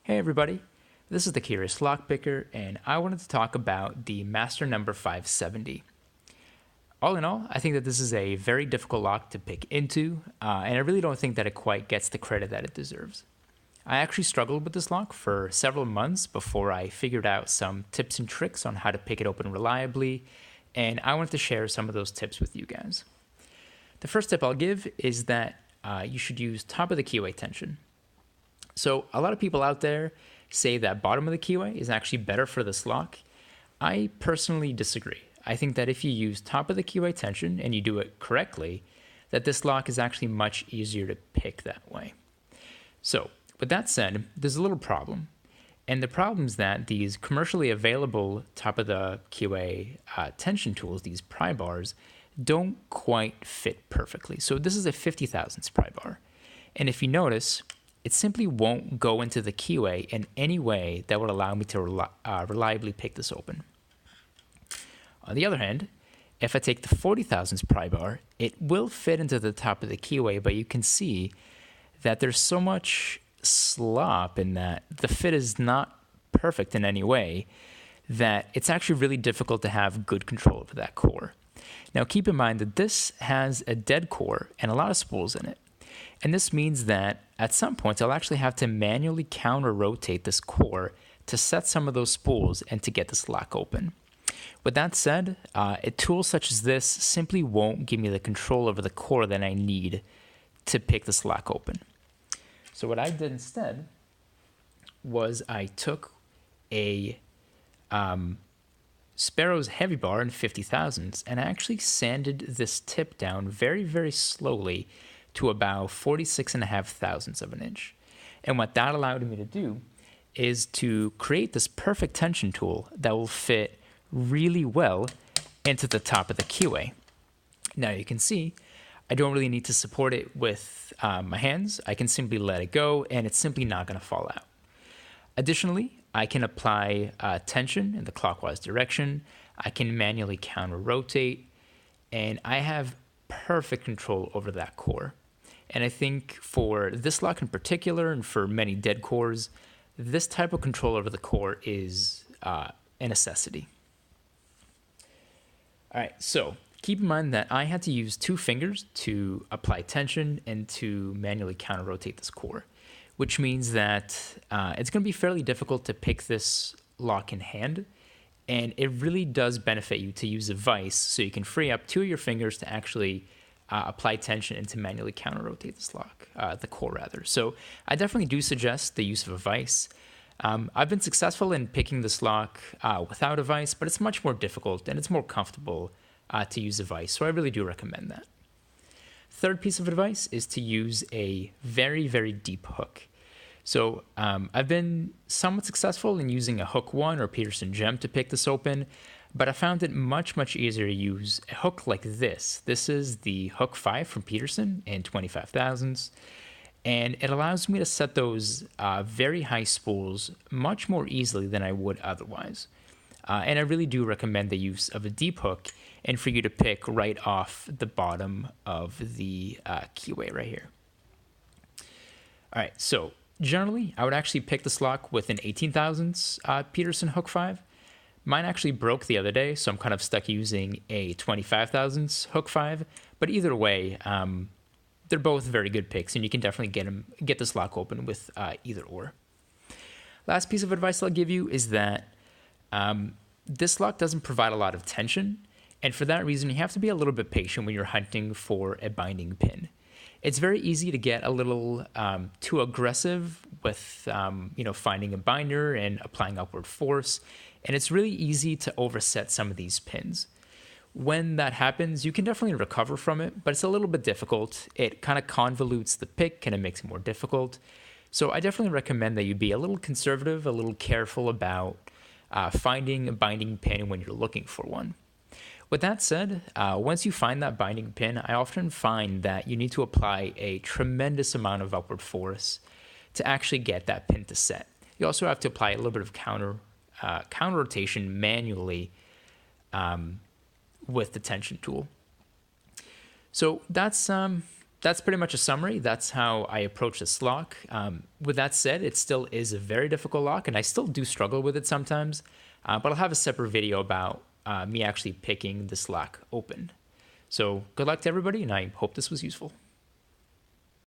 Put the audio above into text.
Hey everybody, this is the Curious Lockpicker, and I wanted to talk about the master number 570. All in all, I think that this is a very difficult lock to pick into, and I really don't think that it quite gets the credit that it deserves. I actually struggled with this lock for several months before I figured out some tips and tricks on how to pick it open reliably, and I wanted to share some of those tips with you guys. The first tip I'll give is that you should use top of the keyway tension. So a lot of people out there say that bottom of the keyway is actually better for this lock. I personally disagree. I think that if you use top of the keyway tension and you do it correctly, that this lock is actually much easier to pick that way. So with that said, there's a little problem. And the problem is that these commercially available top of the keyway tension tools, these pry bars, don't quite fit perfectly. So this is a 50 thousandths pry bar. And if you notice, it simply won't go into the keyway in any way that would allow me to reliably pick this open. On the other hand, if I take the 40 thousandths pry bar, it will fit into the top of the keyway, but you can see that there's so much slop in that the fit is not perfect in any way that it's actually really difficult to have good control over that core. Now keep in mind that this has a dead core and a lot of spools in it. And this means that at some point, I'll actually have to manually counter-rotate this core to set some of those spools and to get this lock open. With that said, a tool such as this simply won't give me the control over the core that I need to pick this lock open. So what I did instead was I took a Sparrow's heavy bar in 50 thousandths and I actually sanded this tip down very, very slowly to about 46.5 thousandths of an inch. And what that allowed me to do is to create this perfect tension tool that will fit really well into the top of the keyway. Now you can see I don't really need to support it with my hands. I can simply let it go and it's simply not going to fall out. Additionally, I can apply tension in the clockwise direction. I can manually counter rotate and I have perfect control over that core. And I think for this lock in particular, and for many dead cores, this type of control over the core is a necessity. All right, so keep in mind that I had to use 2 fingers to apply tension and to manually counter-rotate this core, which means that it's going to be fairly difficult to pick this lock in hand. And it really does benefit you to use a vise so you can free up 2 of your fingers to actually apply tension and to manually counter-rotate this lock, the core rather. So I definitely do suggest the use of a vise. I've been successful in picking this lock without a vise, but it's much more difficult and it's more comfortable to use a vise. So I really do recommend that. Third piece of advice is to use a very, very deep hook. So I've been somewhat successful in using a hook 1 or Peterson gem to pick this open, but I found it much, much easier to use a hook like this. This is the hook 5 from Peterson in 25 thousandths, and it allows me to set those very high spools much more easily than I would otherwise. And I really do recommend the use of a deep hook and for you to pick right off the bottom of the keyway right here. All right, so generally, I would actually pick this lock with an 18 thousandths Peterson hook 5. Mine actually broke the other day, so I'm kind of stuck using a 25 thousandths hook 5. But either way, they're both very good picks, and you can definitely get this lock open with either or. Last piece of advice I'll give you is that this lock doesn't provide a lot of tension, and for that reason, you have to be a little bit patient when you're hunting for a binding pin. It's very easy to get a little too aggressive with finding a binder and applying upward force, and it's really easy to overset some of these pins. When that happens, you can definitely recover from it, but it's a little bit difficult. It kind of convolutes the pick and it makes it more difficult. So I definitely recommend that you be a little conservative, a little careful about finding a binding pin when you're looking for one. With that said, once you find that binding pin, I often find that you need to apply a tremendous amount of upward force to actually get that pin to set. You also have to apply a little bit of counter rotation manually with the tension tool. So that's that's pretty much a summary. That's how I approach this lock. With that said, it still is a very difficult lock, and I still do struggle with it sometimes. But I'll have a separate video about me actually picking this lock open. So good luck to everybody, and I hope this was useful.